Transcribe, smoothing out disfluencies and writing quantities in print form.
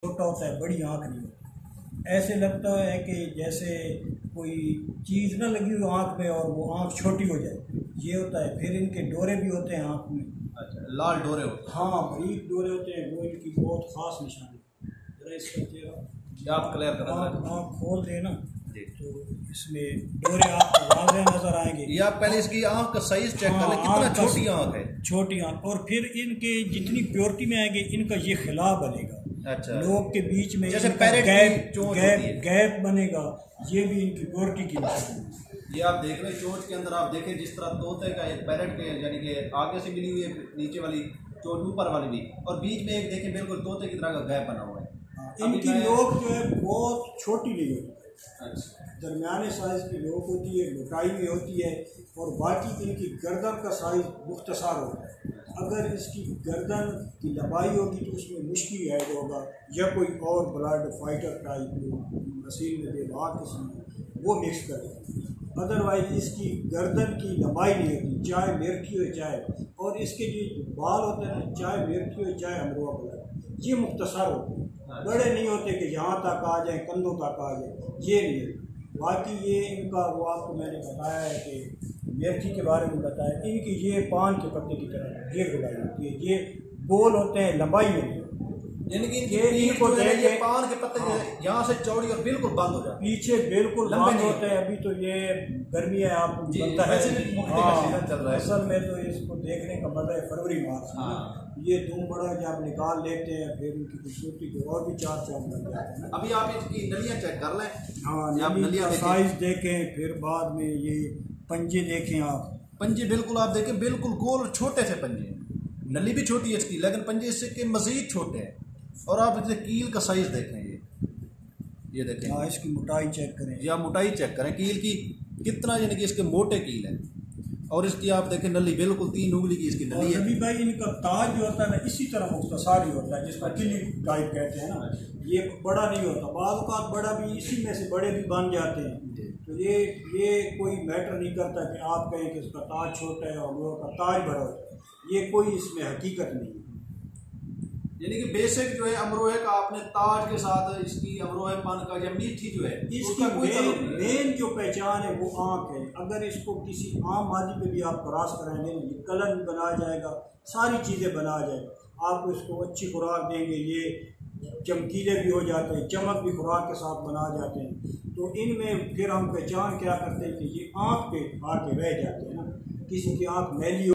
छोटा होता है, बड़ी आँख नहीं होती। ऐसे लगता है कि जैसे कोई चीज़ ना लगी हुई आँख में और वो आँख छोटी हो जाए, ये होता है। फिर इनके डोरे भी होते हैं आँख में। अच्छा, लाल डोरे होते हैं। हाँ, बारीक डोरे होते हैं, वो इनकी बहुत ख़ास निशानी है। जरा इसका चेहरा आप क्लियर करा आँख खोल दें ना जी, तो इसमें डोरे आपको वाज़ेह नज़र आएंगे। ये आप पहले इसकी आँख का साइज चेक कर लें, कितना छोटी आँख है। छोटी आँख। और फिर इनके जितनी प्योरिटी में आएंगे, इनका ये खिला बनेगा। अच्छा, लोग के बीच में जैसे गैप बनेगा, ये भी इनकी प्योरिटी की निशानी है। ये आप देख रहे हैं चोंच के अंदर, आप देखें जिस तरह तोते का एक पैरेट के यानी कि आगे से मिली हुई है, नीचे वाली चोंच ऊपर वाली भी, और बीच में एक देखें बिल्कुल तोते की तरह का गैप बना हुआ है। इनकी लोग जो है बहुत छोटी नहीं होती, अच्छा, दरमियाने साइज़ की लोग होती है, मोटाई में होती है। और बाकी इनकी गर्दन का साइज़ मुख्तसार होता है। अगर इसकी गर्दन की लंबाई होगी तो उसमें मुश्किल ऐड होगा, या कोई और ब्लड फाइटर टाइप मशीन में बेबाक किस्म वो मिक्स करेगा। अदरवाइज इसकी गर्दन की लंबाई नहीं होती, चाहे मेरठी हो चाहे, और इसके जो बाल होते हैं चाहे मेरठी हो चाहे अमरुआ ब्लड, ये मुख्तसर होते हैं, बड़े नहीं होते कि यहाँ तक आ जाए, कंधों तक आ जाए, ये नहीं है। बाकी ये इनका वो आपको मैंने बताया है कि मेथी के बारे में बताया, इनकी ये पान के पत्ते की तरह ये गुलाई होती है, ये गोल होते हैं, लंबाई में नहीं। यानी कि ये पान के पत्ते यहाँ से चौड़ी और बिल्कुल बंद हो जाती है, पीछे बिल्कुल बंद होते हैं। अभी तो ये गर्मी है, आपको पता है, चल रहा है। असल में तो इसको देखने का मजा है फरवरी मार्च। ये धूम बड़ा जब निकाल लेते हैं, फिर इनकी खूबसूरती को और भी चार चांद लग जाते हैं। अभी आप इसकी नलियाँ चेक कर लें। हाँ, नलियाँ साइज देखें, फिर बाद में ये पंजे देखें आप। पंजे बिल्कुल आप देखें, बिल्कुल गोल छोटे से पंजे, नली भी छोटी है इसकी, लेकिन पंजे इससे के मजीद छोटे हैं। और आप इसे कील का साइज देखें, ये देखें। हाँ, इसकी मोटाई चेक करें, या मोटाई चेक करें कील की, कितना यानी कि इसके मोटे कील है। और इसकी आप देखें नली बिल्कुल 3 उंगली की इसकी नली है। अभी भाई इनका ताज जो होता है ना, इसी तरह मुख्तसार ही होता है, जिसका किली टाइप कहते हैं ना, ये बड़ा नहीं होता। बाद का बड़ा भी इसी में से बड़े भी बन जाते हैं। तो ये कोई मैटर नहीं करता कि आप कहें कि उसका ताज छोटा है और वो का ताज बड़ा होता है, ये कोई इसमें हकीकत नहीं है। यानी कि बेसिक जो है अमरोहे का आपने ताज के साथ इसकी अमरोहेपन का या मीठी जो है इसकी मेन जो पहचान है वो आँख है। अगर इसको किसी आम मादी पे भी आप क्रॉस कराएंगे, कलर भी बना जाएगा, सारी चीज़ें बना जाएगा। आप इसको अच्छी खुराक देंगे, ये चमकीले भी हो जाते हैं, चमक भी खुराक के साथ बना जाते हैं। तो इनमें फिर हम पहचान क्या करते हैं कि ये आँख पे आके रह जाते हैं ना, किसी की आँख मैली